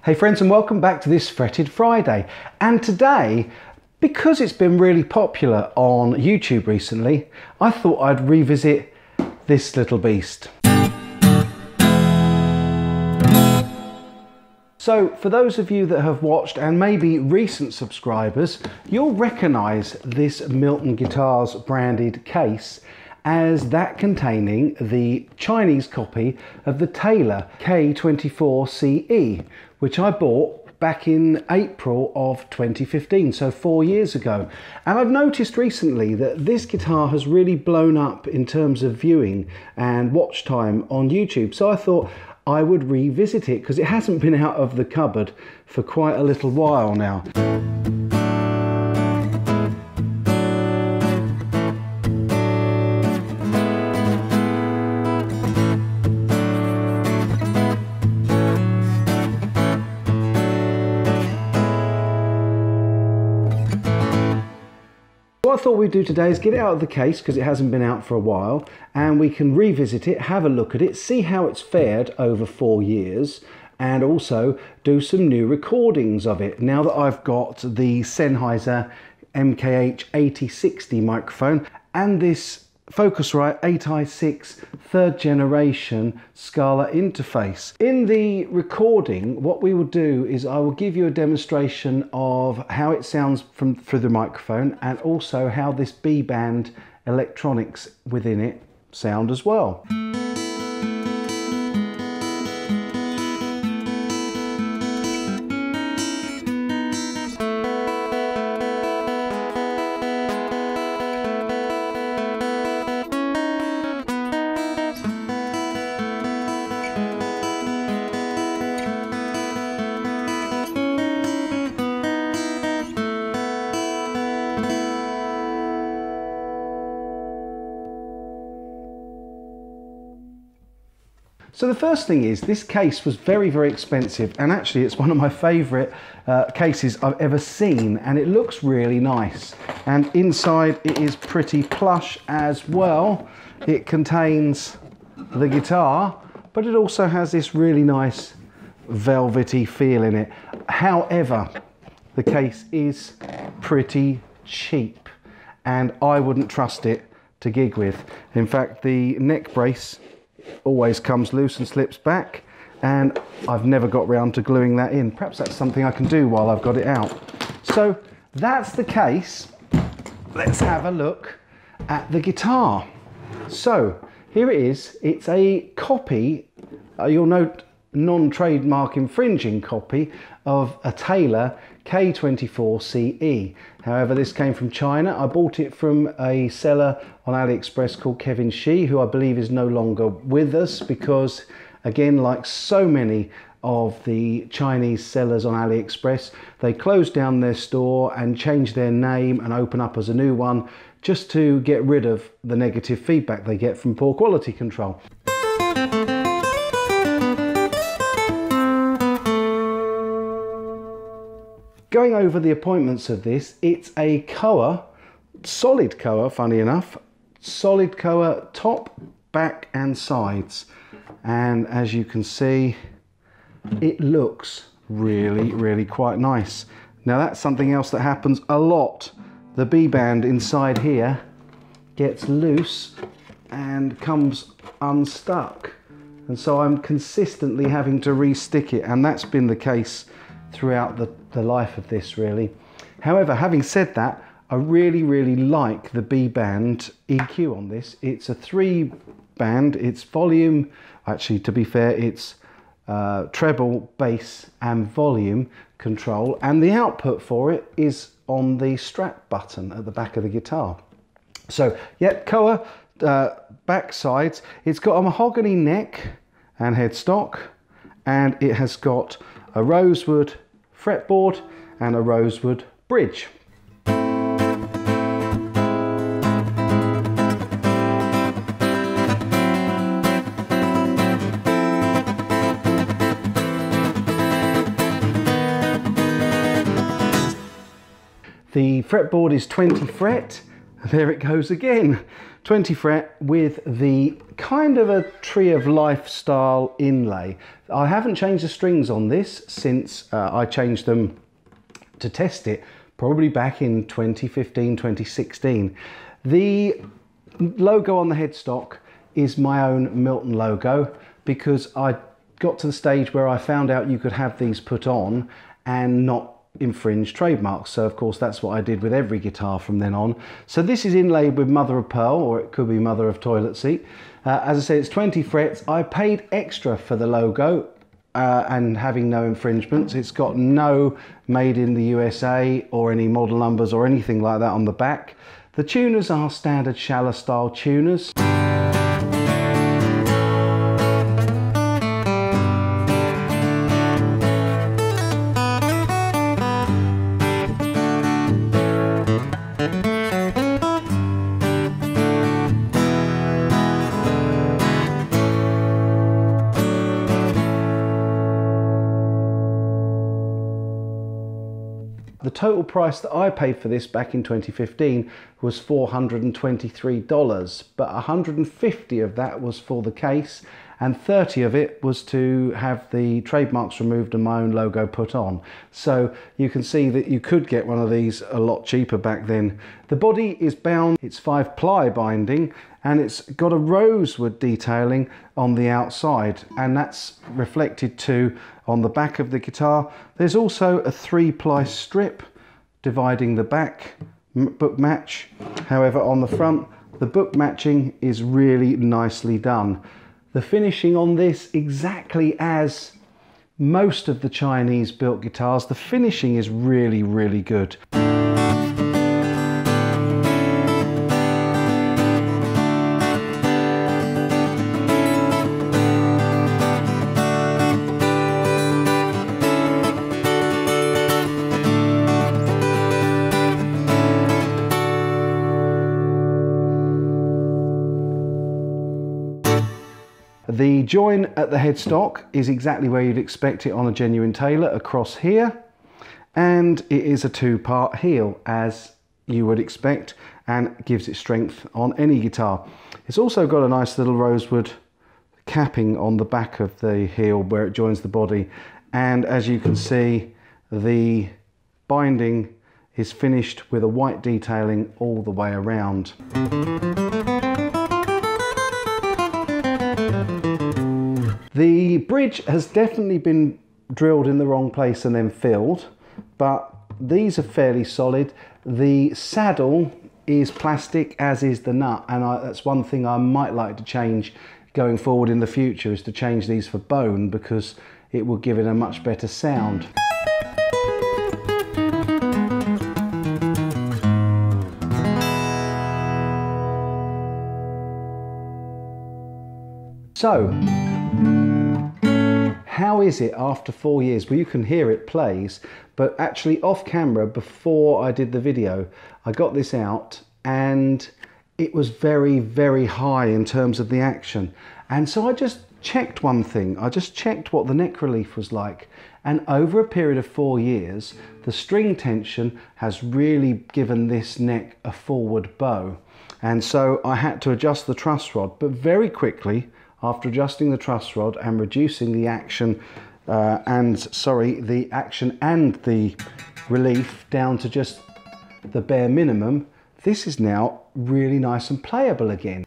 Hey friends, and welcome back to this Fretted Friday. And today, because it's been really popular on YouTube recently, I thought I'd revisit this little beast. So for those of you that have watched and maybe recent subscribers, you'll recognise this Milton Guitars branded case as that containing the Chinese copy of the Taylor K24CE, which I bought back in April of 2015, so 4 years ago. And I've noticed recently that this guitar has really blown up in terms of viewing and watch time on YouTube. So I thought I would revisit it because it hasn't been out of the cupboard for quite a little while now. What I thought we'd do today is get it out of the case because it hasn't been out for a while, and we can revisit it, have a look at it, see how it's fared over 4 years, and also do some new recordings of it now that I've got the Sennheiser MHK 8060 microphone and this Focusrite 8i6 3rd generation Scarlet interface. In the recording, what we will do is I will give you a demonstration of how it sounds through the microphone, and also how this B-band electronics within it sound as well. So the first thing is, this case was very, very expensive, and actually it's one of my favourite cases I've ever seen, and it looks really nice. And inside it is pretty plush as well. It contains the guitar, but it also has this really nice velvety feel in it. However, the case is pretty cheap, and I wouldn't trust it to gig with. In fact, the neck brace always comes loose and slips back, and I've never got round to gluing that in. Perhaps that's something I can do while I've got it out. So that's the case. Let's have a look at the guitar. So here it is. It's a copy, you'll note, non-trademark infringing copy of a Taylor K24CE. However, this came from China. I bought it from a seller on Aliexpress called Kevin Shi, who I believe is no longer with us because, again, like so many of the Chinese sellers on Aliexpress, they closed down their store and changed their name and open up as a new one just to get rid of the negative feedback they get from poor quality control. Going over the appointments of this, it's a Koa, solid Koa, funny enough, solid Koa top, back and sides. And as you can see, it looks really, really quite nice. Now that's something else that happens a lot. The B-band inside here gets loose and comes unstuck. And so I'm consistently having to re-stick it, and that's been the case throughout the life of this, really. However, having said that, I really, really like the B-band EQ on this. It's a 3-band, it's volume, actually to be fair, it's treble, bass and volume control, and the output for it is on the strap button at the back of the guitar. So yeah, Koa back sides, it's got a mahogany neck and headstock, and it has got a Rosewood Fretboard and a Rosewood bridge. The fretboard is 20 fret, there it goes again. 20 fret with the kind of a Tree of Life style inlay. I haven't changed the strings on this since I changed them to test it, probably back in 2015, 2016. The logo on the headstock is my own Milton logo, because I got to the stage where I found out you could have these put on and not infringe trademarks. So of course that's what I did with every guitar from then on. So this is inlaid with mother of pearl, or it could be mother of toilet seat. As I said, it's 20 frets. I paid extra for the logo and having no infringements. It's got no made in the USA or any model numbers or anything like that on the back. The tuners are standard Schaller style tuners. The total price that I paid for this back in 2015 was $423, but 150 of that was for the case and 30 of it was to have the trademarks removed and my own logo put on. So you can see that you could get one of these a lot cheaper back then. The body is bound, it's 5-ply binding, and it's got a rosewood detailing on the outside, and that's reflected too on the back of the guitar. There's also a 3-ply strip dividing the back book match. However, on the front, the book matching is really nicely done. The finishing on this, exactly as most of the Chinese built guitars, the finishing is really, really good. The join at the headstock is exactly where you'd expect it on a genuine Taylor, across here, and it is a 2-part heel as you would expect, and gives it strength on any guitar. It's also got a nice little rosewood capping on the back of the heel where it joins the body, and as you can see, the binding is finished with a white detailing all the way around. The bridge has definitely been drilled in the wrong place and then filled, but these are fairly solid. The saddle is plastic, as is the nut, and that's one thing I might like to change going forward in the future, is to change these for bone, because it will give it a much better sound. So, how is it after 4 years? Well, you can hear it plays, but actually off camera, before I did the video, I got this out and it was very, very high in terms of the action. And so I just checked one thing. I just checked what the neck relief was like. And over a period of 4 years, the string tension has really given this neck a forward bow. And so I had to adjust the truss rod, but very quickly, after adjusting the truss rod and reducing the action and the relief down to just the bare minimum, this is now really nice and playable again.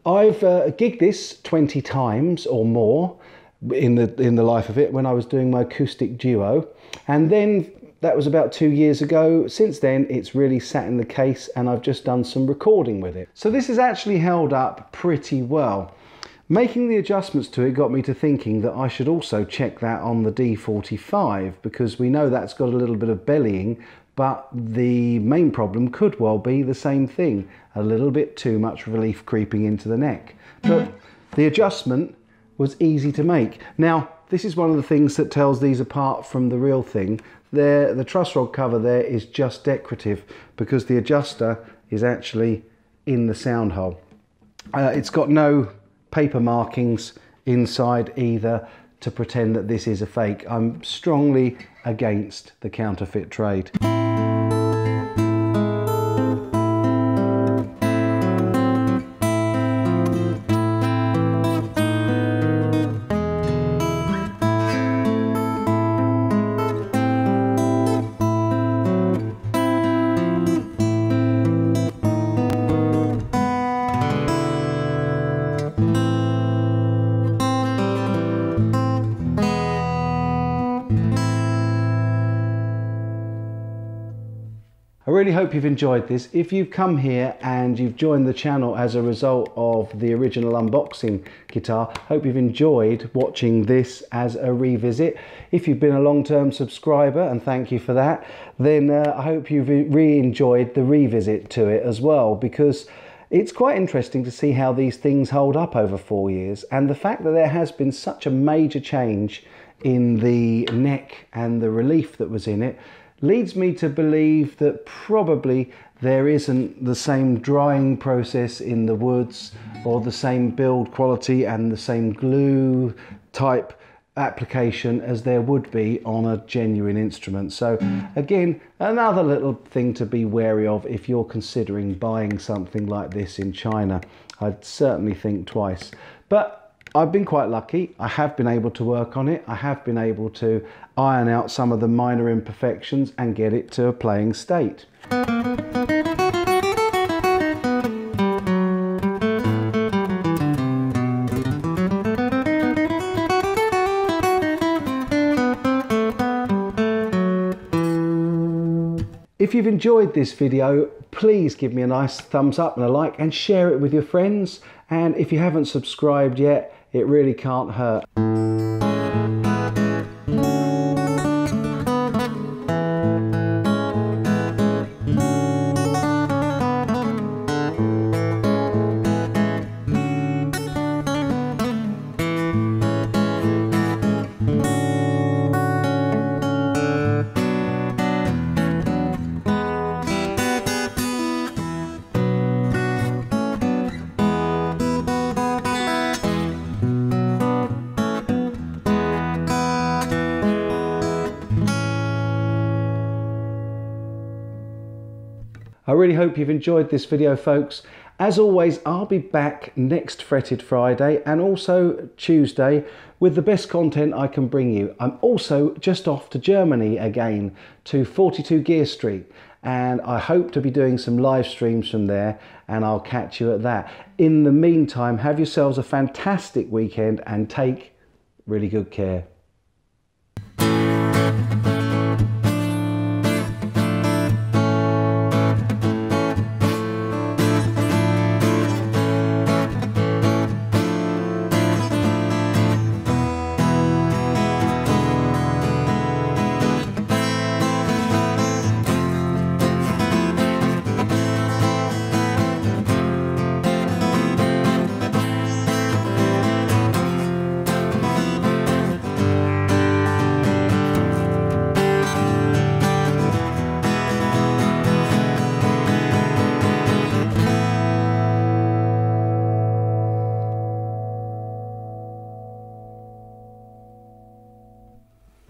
I've gigged this 20 times or more in the life of it when I was doing my acoustic duo, and then that was about 2 years ago. Since then it's really sat in the case and I've just done some recording with it. So this has actually held up pretty well. Making the adjustments to it got me to thinking that I should also check that on the D45, because we know that's got a little bit of bellying, but the main problem could well be the same thing, a little bit too much relief creeping into the neck. But the adjustment was easy to make. Now, this is one of the things that tells these apart from the real thing. The truss rod cover there is just decorative because the adjuster is actually in the sound hole. It's got no paper markings inside either to pretend that this is a fake. I'm strongly against the counterfeit trade. I really hope you've enjoyed this. If you've come here and you've joined the channel as a result of the original unboxing guitar, hope you've enjoyed watching this as a revisit. If you've been a long-term subscriber, and thank you for that, then I hope you've really enjoyed the revisit to it as well, because it's quite interesting to see how these things hold up over 4 years, and the fact that there has been such a major change in the neck and the relief that was in it leads me to believe that probably there isn't the same drying process in the woods or the same build quality and the same glue type application as there would be on a genuine instrument. So again, another little thing to be wary of if you're considering buying something like this in China. I'd certainly think twice. But I've been quite lucky. I have been able to work on it. I have been able to iron out some of the minor imperfections and get it to a playing state. If you've enjoyed this video, please give me a nice thumbs up and a like and share it with your friends. And if you haven't subscribed yet, it really can't hurt. I really hope you've enjoyed this video, folks. As always, I'll be back next Fretted Friday and also Tuesday with the best content I can bring you. I'm also just off to Germany again, to 42 Gear Street, and I hope to be doing some live streams from there, and I'll catch you at that. In the meantime, have yourselves a fantastic weekend and take really good care.